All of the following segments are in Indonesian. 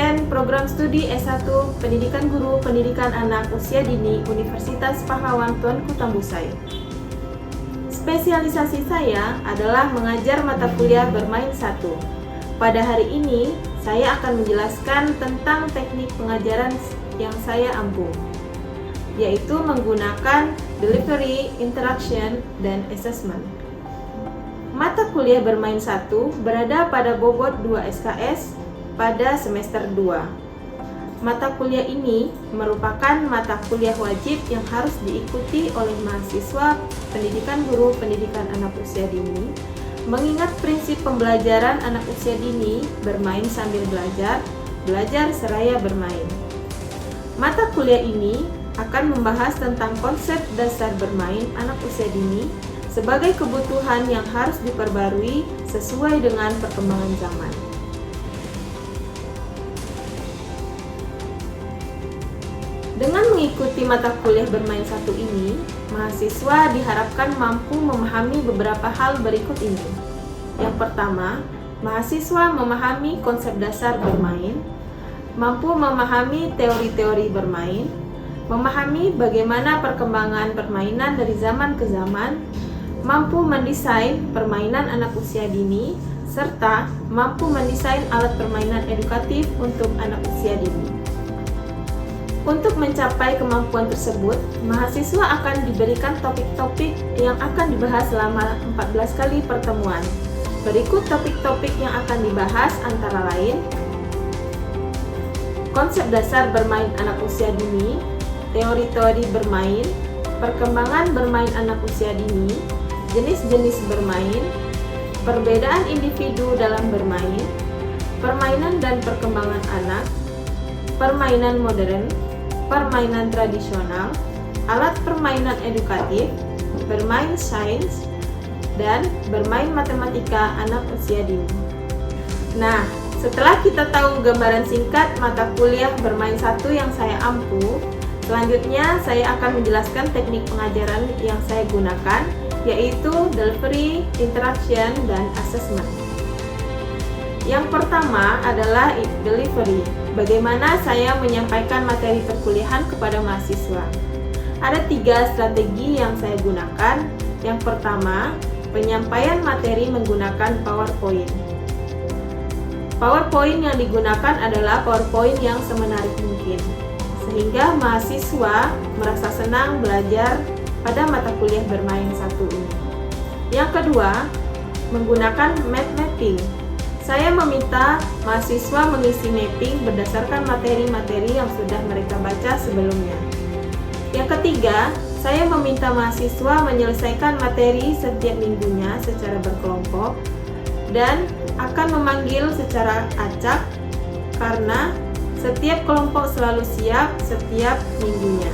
dosen program studi S1 Pendidikan Guru Pendidikan Anak Usia Dini Universitas Pahlawan Tuanku Tambusai. Spesialisasi saya adalah mengajar mata kuliah bermain 1. Pada hari ini, saya akan menjelaskan tentang teknik pengajaran yang saya ampuh, yaitu menggunakan delivery, interaction, dan assessment. Mata kuliah bermain 1 berada pada bobot 2 SKS pada semester 2. Mata kuliah ini merupakan mata kuliah wajib yang harus diikuti oleh mahasiswa pendidikan guru pendidikan anak usia dini, mengingat prinsip pembelajaran anak usia dini bermain sambil belajar, belajar seraya bermain. Mata kuliah ini akan membahas tentang konsep dasar bermain anak usia dini sebagai kebutuhan yang harus diperbarui sesuai dengan perkembangan zaman. Dengan mengikuti mata kuliah bermain 1 ini, mahasiswa diharapkan mampu memahami beberapa hal berikut ini. Yang pertama, mahasiswa memahami konsep dasar bermain, mampu memahami teori-teori bermain, memahami bagaimana perkembangan permainan dari zaman ke zaman, mampu mendesain permainan anak usia dini, serta mampu mendesain alat permainan edukatif untuk anak usia dini. Untuk mencapai kemampuan tersebut, mahasiswa akan diberikan topik-topik yang akan dibahas selama 14 kali pertemuan. Berikut topik-topik yang akan dibahas antara lain: konsep dasar bermain anak usia dini, teori-teori bermain, perkembangan bermain anak usia dini, jenis-jenis bermain, perbedaan individu dalam bermain, permainan dan perkembangan anak, permainan modern, permainan tradisional, alat permainan edukatif, bermain sains, dan bermain matematika anak usia dini. Nah, setelah kita tahu gambaran singkat mata kuliah bermain 1 yang saya ampuh, selanjutnya saya akan menjelaskan teknik pengajaran yang saya gunakan, yaitu delivery, interaction, dan assessment. Yang pertama adalah delivery. Bagaimana saya menyampaikan materi perkuliahan kepada mahasiswa? Ada 3 strategi yang saya gunakan. Yang pertama, penyampaian materi menggunakan PowerPoint. PowerPoint yang digunakan adalah PowerPoint yang semenarik mungkin, sehingga mahasiswa merasa senang belajar pada mata kuliah bermain 1 ini. Yang kedua, menggunakan map mapping. Saya meminta mahasiswa mengisi mapping berdasarkan materi-materi yang sudah mereka baca sebelumnya. Yang ketiga, saya meminta mahasiswa menyelesaikan materi setiap minggunya secara berkelompok dan akan memanggil secara acak karena setiap kelompok selalu siap setiap minggunya.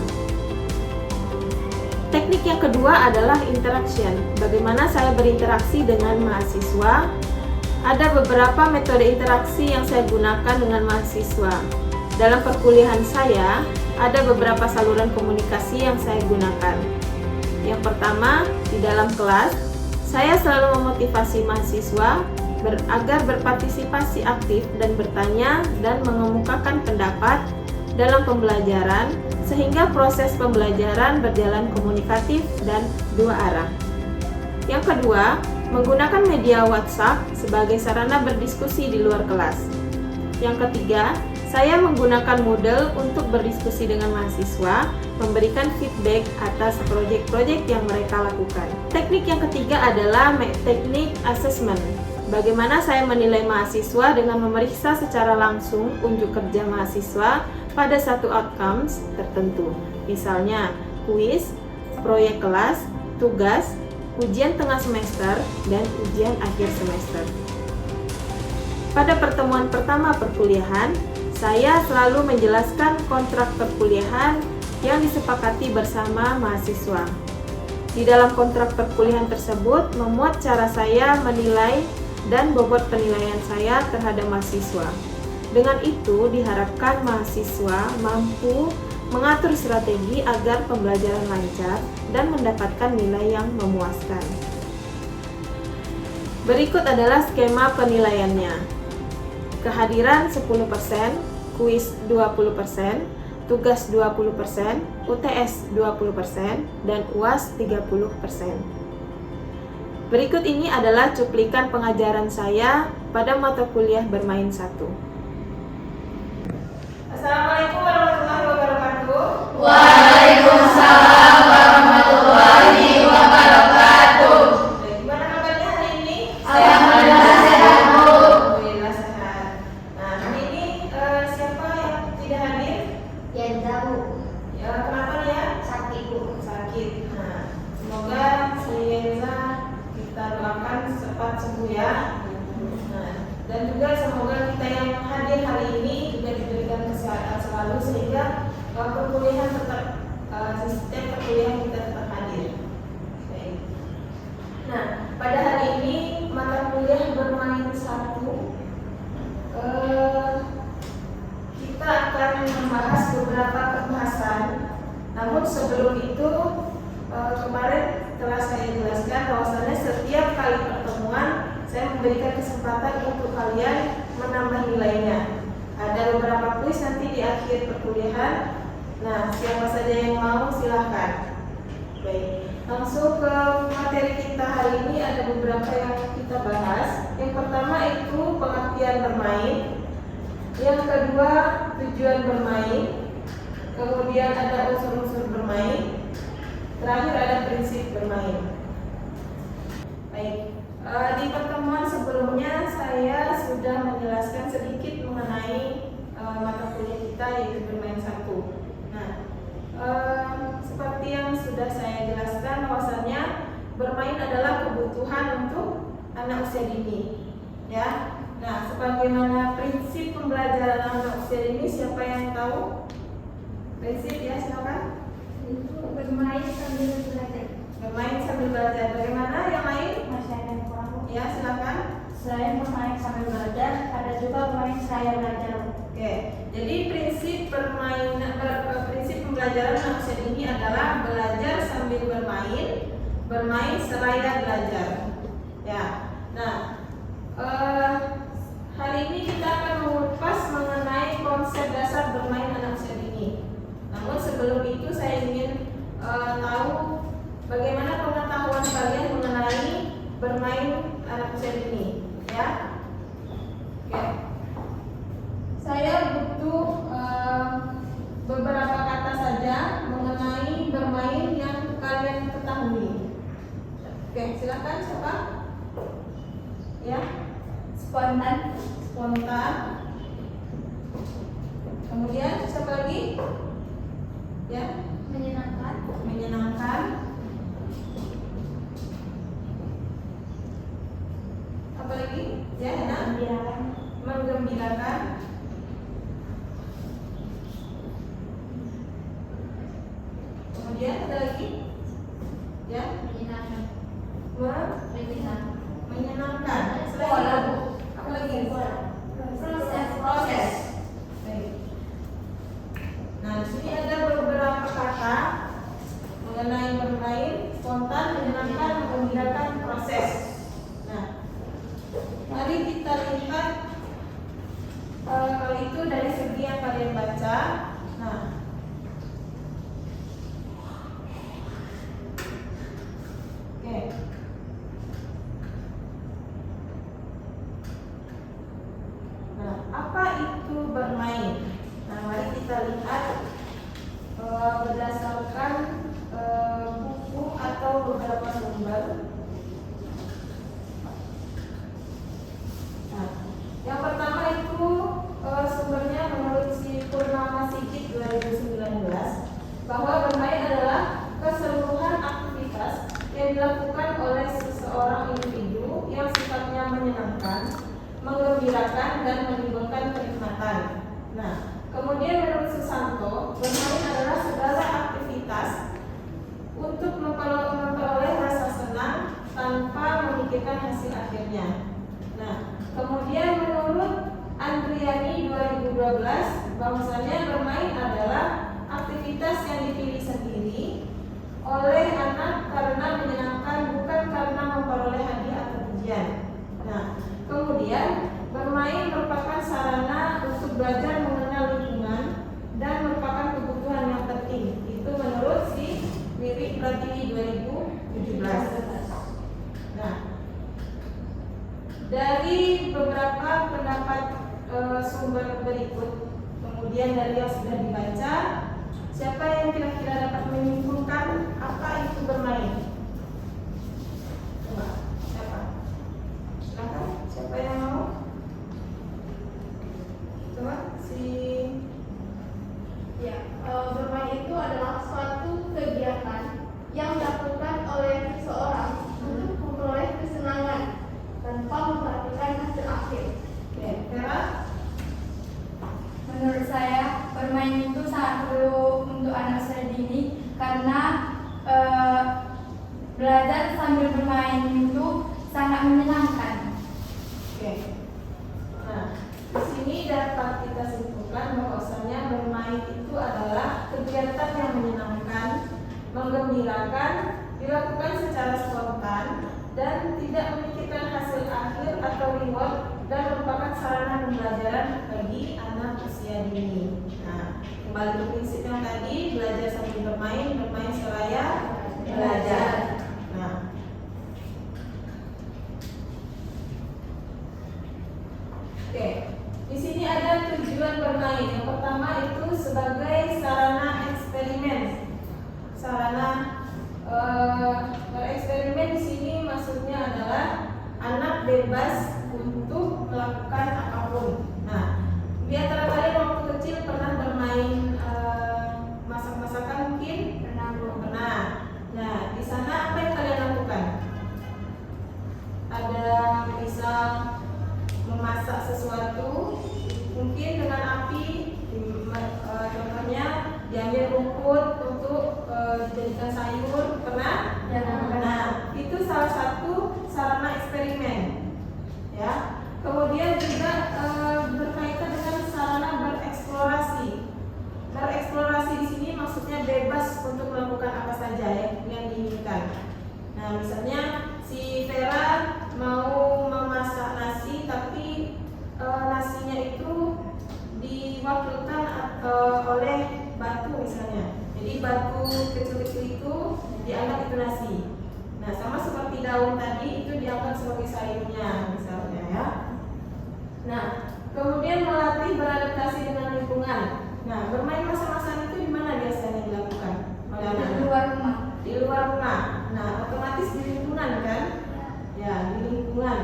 Teknik yang kedua adalah interaction. Bagaimana saya berinteraksi dengan mahasiswa? Ada beberapa metode interaksi yang saya gunakan dengan mahasiswa. Dalam perkuliahan saya, ada beberapa saluran komunikasi yang saya gunakan. Yang pertama, di dalam kelas, saya selalu memotivasi mahasiswa agar berpartisipasi aktif dan bertanya dan mengemukakan pendapat dalam pembelajaran, sehingga proses pembelajaran berjalan komunikatif dan 2 arah. Yang kedua, menggunakan media WhatsApp sebagai sarana berdiskusi di luar kelas. Yang ketiga, saya menggunakan Moodle untuk berdiskusi dengan mahasiswa, memberikan feedback atas proyek-proyek yang mereka lakukan. Teknik yang ketiga adalah teknik assessment. Bagaimana saya menilai mahasiswa dengan memeriksa secara langsung unjuk kerja mahasiswa pada satu outcomes tertentu, misalnya kuis, proyek kelas, tugas, ujian tengah semester, dan ujian akhir semester. Pada pertemuan pertama perkuliahan, saya selalu menjelaskan kontrak perkuliahan yang disepakati bersama mahasiswa. Di dalam kontrak perkuliahan tersebut memuat cara saya menilai dan bobot penilaian saya terhadap mahasiswa. Dengan itu diharapkan mahasiswa mampu mengatur strategi agar pembelajaran lancar dan mendapatkan nilai yang memuaskan. Berikut adalah skema penilaiannya. Kehadiran 10%, kuis 20%, tugas 20%, UTS 20%, dan UAS 30%. Berikut ini adalah cuplikan pengajaran saya pada mata kuliah bermain 1. Assalamualaikum warahmatullahi wabarakatuh. Waalaikumsalam warahmatullahi wabarakatuh. Gimana kabarnya hari ini? Alhamdulillah sehat, Bu. Alhamdulillah sehat. Nah, hari ini siapa yang tidak hadir? Yenza, Bu. Ya, kenapa dia? Sakit, Bu. Sakit. Nah, semoga si Yenza kita doakan cepat sembuh ya. Nah, dan juga semoga kita yang hadir hari ini juga diberikan kesehatan selalu sehingga perkuliahan tetap sistem perkuliahan kita tetap hadir. Baik. Nah, pada hari ini mata kuliah bermain 1 kita akan membahas beberapa pembahasan. Namun sebelum itu kemarin telah saya jelaskan bahwasannya setiap kali pertemuan saya memberikan kesempatan untuk kalian menambah nilainya. Ada beberapa kuis nanti di akhir perkuliahan. Nah, siapa saja yang mau silahkan. Baik, langsung ke materi kita hari ini. Ada beberapa yang kita bahas. Yang pertama itu pengertian bermain. Yang kedua tujuan bermain. Kemudian ada unsur-unsur bermain. Terakhir ada prinsip bermain. Baik, di pertemuan sebelumnya saya sudah menjelaskan sedikit mengenai mata kuliah kita yaitu bermain 1. Nah, seperti yang sudah saya jelaskan bahwasannya bermain adalah kebutuhan untuk anak usia dini, ya. Nah, sebagaimana prinsip pembelajaran anak usia dini, siapa yang tahu? Prinsip ya, silakan. Itu bermain sambil belajar. Bermain sambil belajar. Bagaimana yang lain? Masih ada yang kurang, Bu. Ya, silakan. Selain bermain sambil belajar, ada juga bermain saya belajar. Oke, jadi prinsip prinsip pembelajaran anak usia dini adalah belajar sambil bermain, bermain seraya belajar. Ya, nah hari ini kita akan mengupas mengenai konsep dasar bermain anak usia dini. Namun sebelum itu saya ingin tahu bagaimana pengetahuan kalian mengenai bermain anak usia dini, ya. Oke. Saya butuh beberapa kata saja mengenai bermain yang kalian ketahui. Oke, silakan siapa? Ya. Spontan. Spontan. Kemudian siapa lagi? Ya. Menyenangkan. Menyenangkan. Apa lagi? Ya, enak. Menggembirakan. Menggembirakan. Kemudian ada lagi? Ya. Menyenangkan. Menyenangkan. Menyenangkan. Selain itu, apa lagi? Proses. Baik. Nah, di sini ada beberapa kata mengenai bermain, spontan, menyenangkan, menggembirakan, proses. Nah, mari kita lihat kalau itu dari segi yang kalian baca. Nah, oke. Nah, apa itu bermain? Nah, mari kita lihat berdasarkan buku atau beberapa sumber. Nah, yang pertama itu sumbernya menurut si Purnama Sigit 2019 bahwa bermain adalah keseluruhan aktivitas yang dilakukan oleh seseorang individu yang sifatnya menyenangkan, menggembirakan dan menimbulkan kenikmatan. Nah, kemudian menurut Susanto, bermain adalah segala aktivitas untuk memperoleh rasa senang tanpa memikirkan hasil akhirnya. Nah, kemudian menurut Andriani 2012, bahwasanya bermain adalah aktivitas yang dipilih sendiri oleh anak karena menyenangkan, bukan karena memperoleh hadiah atau pujian. Nah, kemudian bermain merupakan sarana untuk belajar mengenal sumber berikut, kemudian dari yang sudah dibaca, siapa yang kira-kira dapat menyimpulkan apa itu bermain? Coba, siapa? Silakan, siapa yang mau? Coba, Ya, bermain itu adalah suatu kegiatan yang dilakukan oleh seseorang untuk memperoleh kesenangan tanpa memperhatikan hasil akhir. Oke, Vera? Menurut saya, bermain itu sangat perlu untuk anak usia dini karena belajar sambil bermain itu sangat menyenangkan. Oke. Nah, di sini dapat kita simpulkan bahwasanya bermain itu adalah kegiatan yang menyenangkan, menggembirakan, dilakukan secara spontan dan tidak memikirkan hasil akhir atau reward dan merupakan sarana pembelajaran bagi anak usia dini. Nah, kembali ke prinsip yang tadi, belajar sambil bermain, bermain seraya belajar. Nah, oke, di sini ada tujuan bermain. Yang pertama itu sebagai sarana eksperimen. Sarana bereksperimen di sini maksudnya adalah anak bebas untuk melakukan apapun. Nah, di antara kalian waktu kecil pernah bermain masak-masakan mungkin? Pernah. Nah, di sana apa yang kalian lakukan? Ada misal memasak sesuatu mungkin dengan api, contohnya diambil rumput untuk dijadikan sayur, pernah? Ya, Nah, itu salah satu sarana eksperimen, ya. Kemudian juga berkaitan dengan sarana bereksplorasi. Bereksplorasi di sini maksudnya bebas untuk melakukan apa saja yang diinginkan. Nah, misalnya si Vera mau memasak nasi, tapi nasinya itu diwakilkan oleh batu misalnya. Jadi batu kecil-kecil itu dianggap itu nasi. Nah, sama seperti daun tadi itu dianggap sebagai sayurnya misalnya, ya. Nah, kemudian melatih beradaptasi dengan lingkungan. Nah, bermain masa-masa itu di mana biasanya dilakukan? Di luar rumah. Di luar rumah. Nah, otomatis di lingkungan kan? Ya, di lingkungan.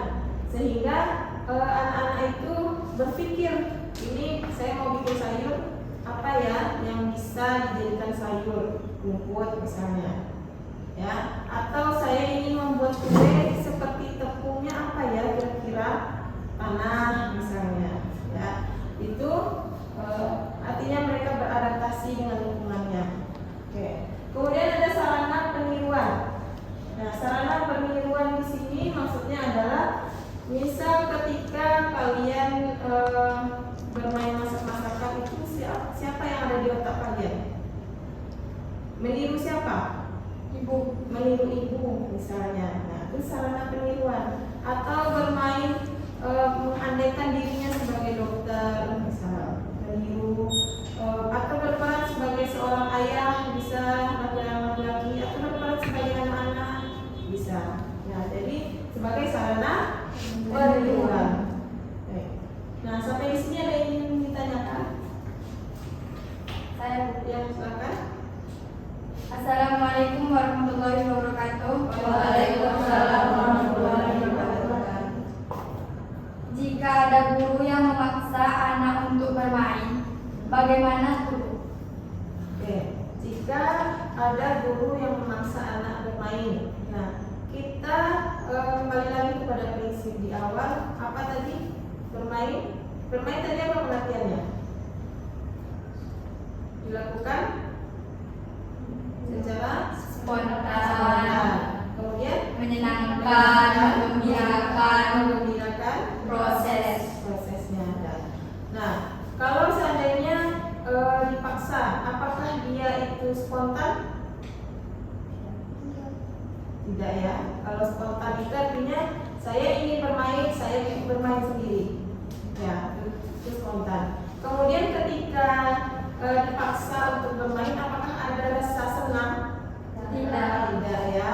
Sehingga anak-anak itu berpikir, ini saya mau bikin sayur apa ya yang bisa dijadikan sayur, rumput misalnya, ya. Atau saya ingin membuat kue seperti tepungnya apa ya kira-kira, tanah misalnya, ya. Itu artinya mereka beradaptasi dengan lingkungannya. Oke. Kemudian ada sarana peniruan. Nah, sarana peniruan di sini maksudnya adalah misal ketika kalian bermain masak-masakan itu siapa yang ada di otak kalian? Meniru siapa? Ibu. Meniru ibu misalnya. Nah, itu sarana peniruan. Atau bermain mengandaikan dirinya sebagai dokter misal, meniru atau berperan sebagai seorang ayah, bisa laki-laki atau berperan sebagai anak-anak bisa. Nah, jadi sebagai sarana peniruan. Nah, sampai di sini ada yang ingin ditanyakan? Saya Yang silakan. Assalamualaikum warahmatullahi wabarakatuh. Waalaikumsalam warahmatullahi wabarakatuh. Jika ada guru yang memaksa anak untuk bermain, bagaimana guru? Oke, jika ada guru yang memaksa anak bermain, nah kita kembali lagi kepada prinsip di awal. Apa tadi? Bermain tadi apa pengertiannya? Dilakukan secara Spontan, kemudian menyenangkan, menggembirakan, prosesnya ada. Nah, kalau seandainya dipaksa, apakah dia itu spontan? Tidak ya. Kalau spontan itu artinya saya ingin bermain, saya ingin bermain sendiri. Ya, itu spontan. Kemudian ketika dipaksa untuk bermain, apakah ada rasa senang? Tidak ya.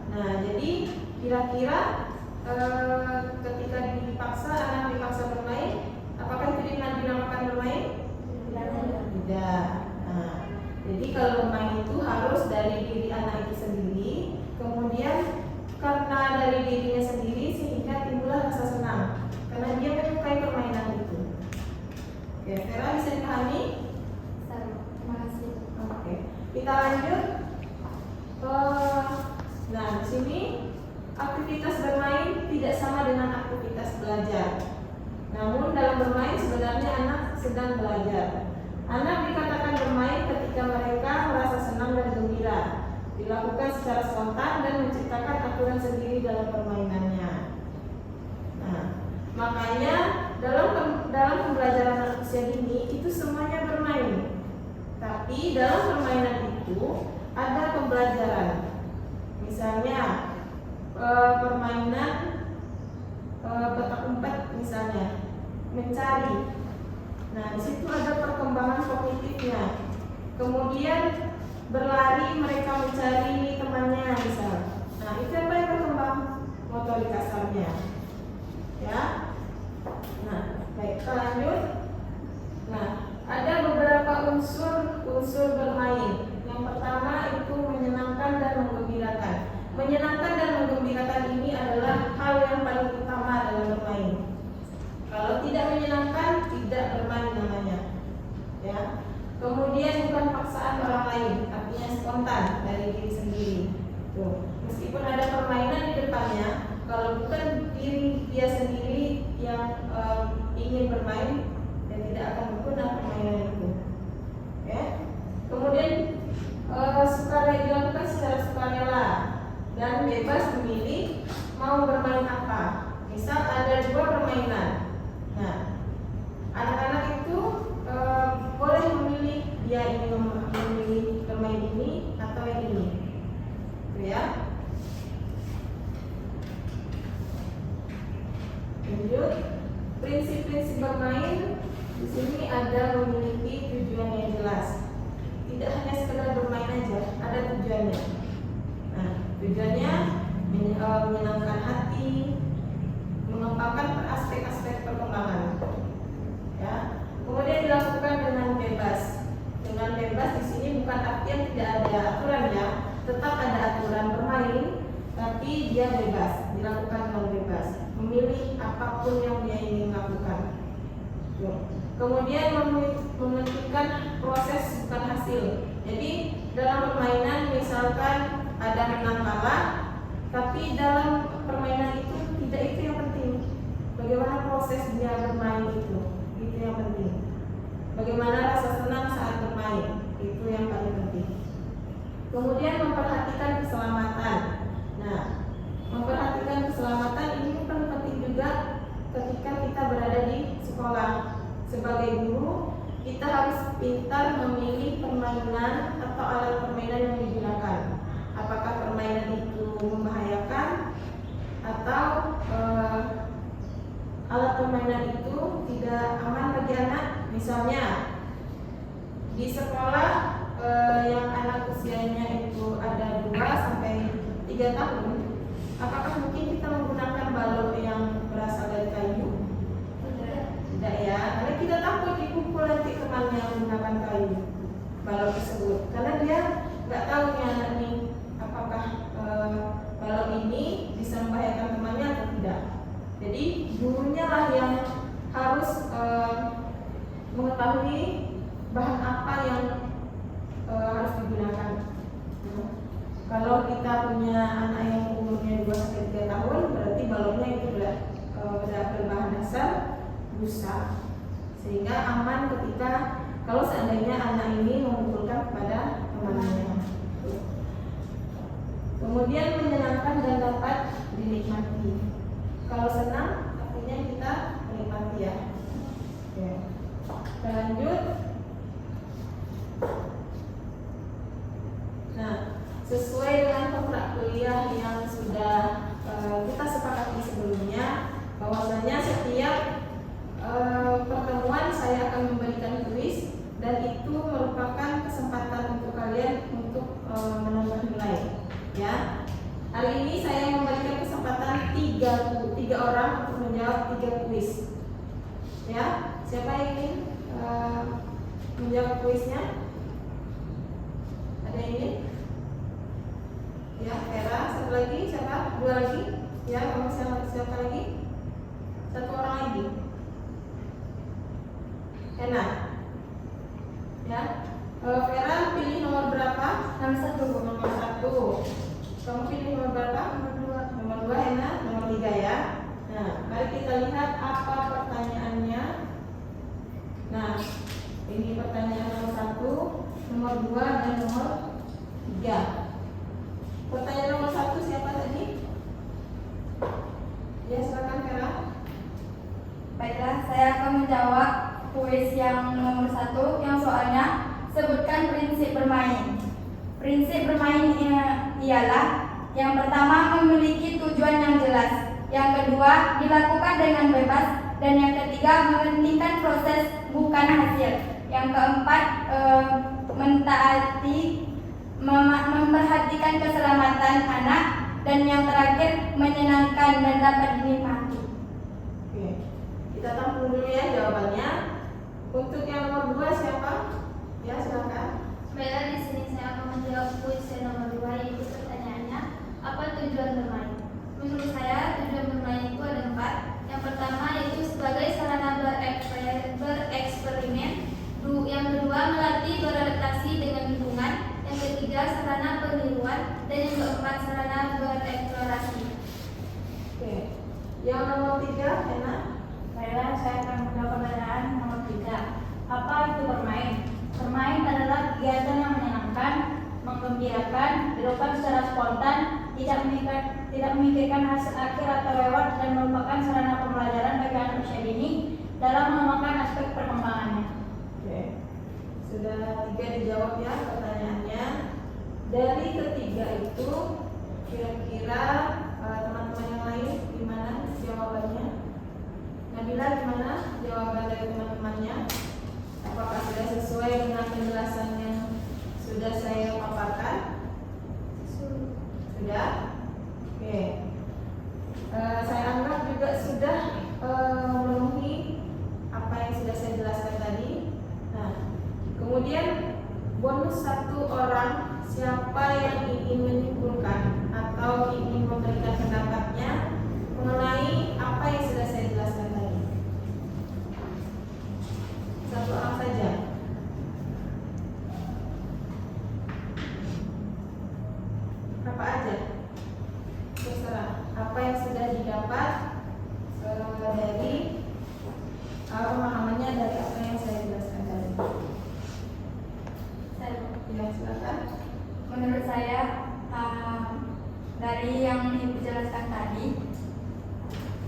Nah, jadi kira-kira ketika dipaksa, anak dipaksa bermain, Apakah itu dinamakan bermain? Tidak. Nah, jadi kalau bermain itu harus dari diri anak itu sendiri, kemudian karena dari dirinya sendiri sehingga timbullah rasa senang karena dia menyukai permainan itu. Oke, Vera bisa dipahami? Terima kasih. Oke, kita lanjut. Nah, di sini aktivitas bermain tidak sama dengan aktivitas belajar. Namun dalam bermain sebenarnya anak sedang belajar. Anak dikatakan bermain ketika mereka merasa senang dan gembira, dilakukan secara spontan dan menciptakan aturan sendiri dalam permainannya. Nah, makanya dalam pembelajaran anak usia dini itu semuanya bermain. Tapi dalam permainan itu ada pembelajaran. Misalnya permainan petak umpet misalnya, mencari. Nah, di situ ada perkembangan kognitifnya. Kemudian berlari mereka mencari temannya misal. Nah, itu apa yang berkembang? Motorik kasarnya. Ya. Nah, baik, kita lanjut. Nah, ada beberapa unsur bermain. Yang pertama itu menyenangkan dan menggembirakan. Menyenangkan dan menggembirakan ini adalah hal yang paling utama dalam bermain. Kalau tidak menyenangkan, tidak bermain namanya. Ya. Kemudian bukan paksaan orang lain, artinya spontan dari diri sendiri. Tuh. Meskipun ada permainan di depannya, kalau bukan diri dia sendiri yang ingin bermain, dia tidak akan berguna permainan itu. Ya. Kemudian dilakukan secara sukarela dan bebas memilih mau bermain apa. Misal ada 2 permainan. Nah, anak-anak itu boleh memilih dia ingin memilih bermain ini atau yang ini. Gitu ya. Lanjut, prinsip-prinsip bermain di sini ada memiliki tujuan yang jelas. Tidak hanya sekedar bermain aja, ada tujuannya. Nah, tujuannya menyenangkan hati, mengembangkan aspek-aspek perkembangan. Ya. Kemudian dilakukan dengan bebas. Dengan bebas di sini bukan artian tidak ada aturan ya, tetap ada aturan bermain, tapi dia bebas, dilakukan dengan bebas, memilih apapun yang dia ingin lakukan. Kemudian mementingkan proses bukan hasil. Jadi dalam permainan misalkan ada menang kalah, tapi dalam permainan itu tidak itu yang penting. Bagaimana proses dia bermain itu yang penting. Bagaimana rasa senang saat bermain, itu yang paling penting. Kemudian memperhatikan keselamatan. Nah, memperhatikan keselamatan ini paling penting juga ketika kita berada di sekolah. Sebagai guru, kita harus pintar memilih permainan atau alat permainan yang digunakan. Apakah permainan itu membahayakan atau alat permainan itu tidak aman bagi anak. Misalnya di sekolah yang anak usianya itu ada 2 sampai 3 tahun, apakah mungkin kita menggunakan balon yang berasal dari kayu? Tidak ya, karena kita takut dipukul nanti temannya menggunakan kayu balon tersebut, karena dia nggak tahu nih anak ini apakah balon ini bisa membahayakan temannya atau tidak. Jadi gurunya lah yang harus mengetahui bahan apa yang harus digunakan. Kalau kita punya anak yang umurnya 2-3 tahun, berarti balonnya itu berbahan dasar busa, sehingga aman ketika kalau seandainya anak ini memukulkan kepada temannya. Kemudian menyenangkan dan dapat dinikmati. Kalau senang artinya kita menikmati ya. Oke. Kita lanjut. Nah, sesuai dengan kontrak kuliah yang sudah kita sepakati sebelumnya, bahwasanya setiap pertemuan saya akan memberikan kuis, dan itu merupakan kesempatan untuk kalian untuk menambah nilai. Ya, hari ini saya memberikan kesempatan 3 orang untuk menjawab 3 kuis. Ya, Siapa yang ingin menjawab kuisnya? Ada yang ingin? Ya, Vera. Satu lagi, siapa? Dua lagi? Ya, siapa lagi? Satu orang lagi. Hena. Ya, Vera pilih nomor berapa? Nomor 1. Nomor 1. Kamu pilih nomor berapa? Nomor 2, Hena. Nomor 3 ya. Nah, mari kita lihat apa pertanyaannya. Nah, ini pertanyaan nomor 1, nomor 2, dan nomor 3. Pertanyaan nomor 1 siapa tadi? Ya, silakan Vera. Baiklah, saya akan menjawab kuis yang nomor 1 yang soalnya sebutkan prinsip bermain. Prinsip bermain ialah yang pertama memiliki tujuan yang jelas, yang kedua dilakukan dengan bebas, dan yang ketiga menghentikan proses bukan hasil, yang keempat mentaati memperhatikan keselamatan anak, dan yang terakhir menyenangkan dan dapat dinikmati. Oke. Kita tampung dulu ya jawabannya. Untuk yang nomor 2 siapa? Ya, silakan. Baiklah, di sini saya akan menjawab kuis yang nomor 2, yaitu pertanyaannya, apa tujuan bermain? Menurut saya, tujuan bermain itu ada 4. Yang pertama yaitu sebagai sarana bereksperimen. Yang kedua, melatih beradaptasi dengan lingkungan. Yang ketiga, sarana peniruan. Dan yang keempat, sarana bereksplorasi. Oke. Yang nomor 3, Hena. Baiklah, saya akan menjawab pertanyaan nomor 3. Apa itu bermain? Bermain adalah kegiatan yang menyenangkan, menggembirakan, dilakukan secara spontan, tidak memikirkan hasil akhir atau lewat, dan merupakan sarana pembelajaran bagi anak usia dini dalam mengembangkan aspek perkembangannya. Oke. Sudah 3 dijawab ya pertanyaannya. Dari ketiga itu kira-kira teman-teman yang lain gimana jawabannya? Nabila, gimana jawaban dari teman-temannya? Apakah sudah sesuai dengan penjelasan yang sudah saya paparkan? Sudah? Oke. Saya anggap juga sudah memenuhi apa yang sudah saya jelaskan tadi. Nah, kemudian bonus 1 orang, siapa yang ingin menyimpulkan atau ingin memberikan pendapatnya mengenai apa yang sudah saya jelaskan tadi? 1 orang saja. Apa aja? Terserah. Apa yang sudah didapat dari pemahamannya dari apa yang saya jelaskan tadi? Ya, silakan. Menurut saya, dari yang Ibu jelaskan tadi,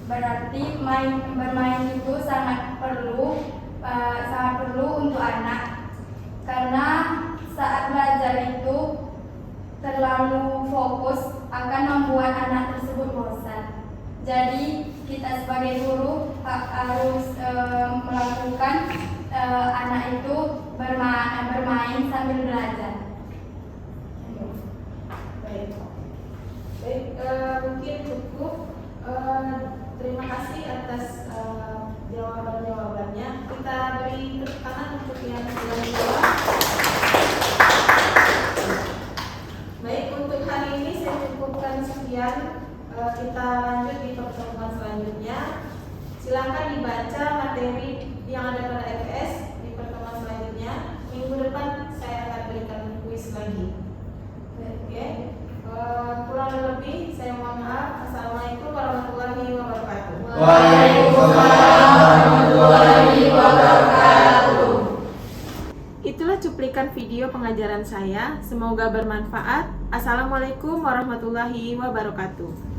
berarti bermain itu sangat perlu untuk anak, karena saat belajar itu terlalu fokus akan membuat anak tersebut bosan. Jadi kita sebagai guru harus melakukan anak itu bermain sambil belajar. Baik, mungkin cukup. Terima kasih atas jawaban-jawabannya. Kita beri tepuk tangan untuk yang sudah menjawab. Baik, untuk hari ini saya cukupkan sekian. Kita lanjut di pertemuan selanjutnya. Silakan dibaca materi yang ada pada FS di pertemuan selanjutnya. Minggu depan saya akan berikan kuis lagi. Oke. Kurang lebih saya mohon maaf. Assalamualaikum warahmatullahi wabarakatuh. Waalaikumsalam warahmatullahi wabarakatuh. Itulah cuplikan video pengajaran saya. Semoga bermanfaat. Assalamualaikum warahmatullahi wabarakatuh.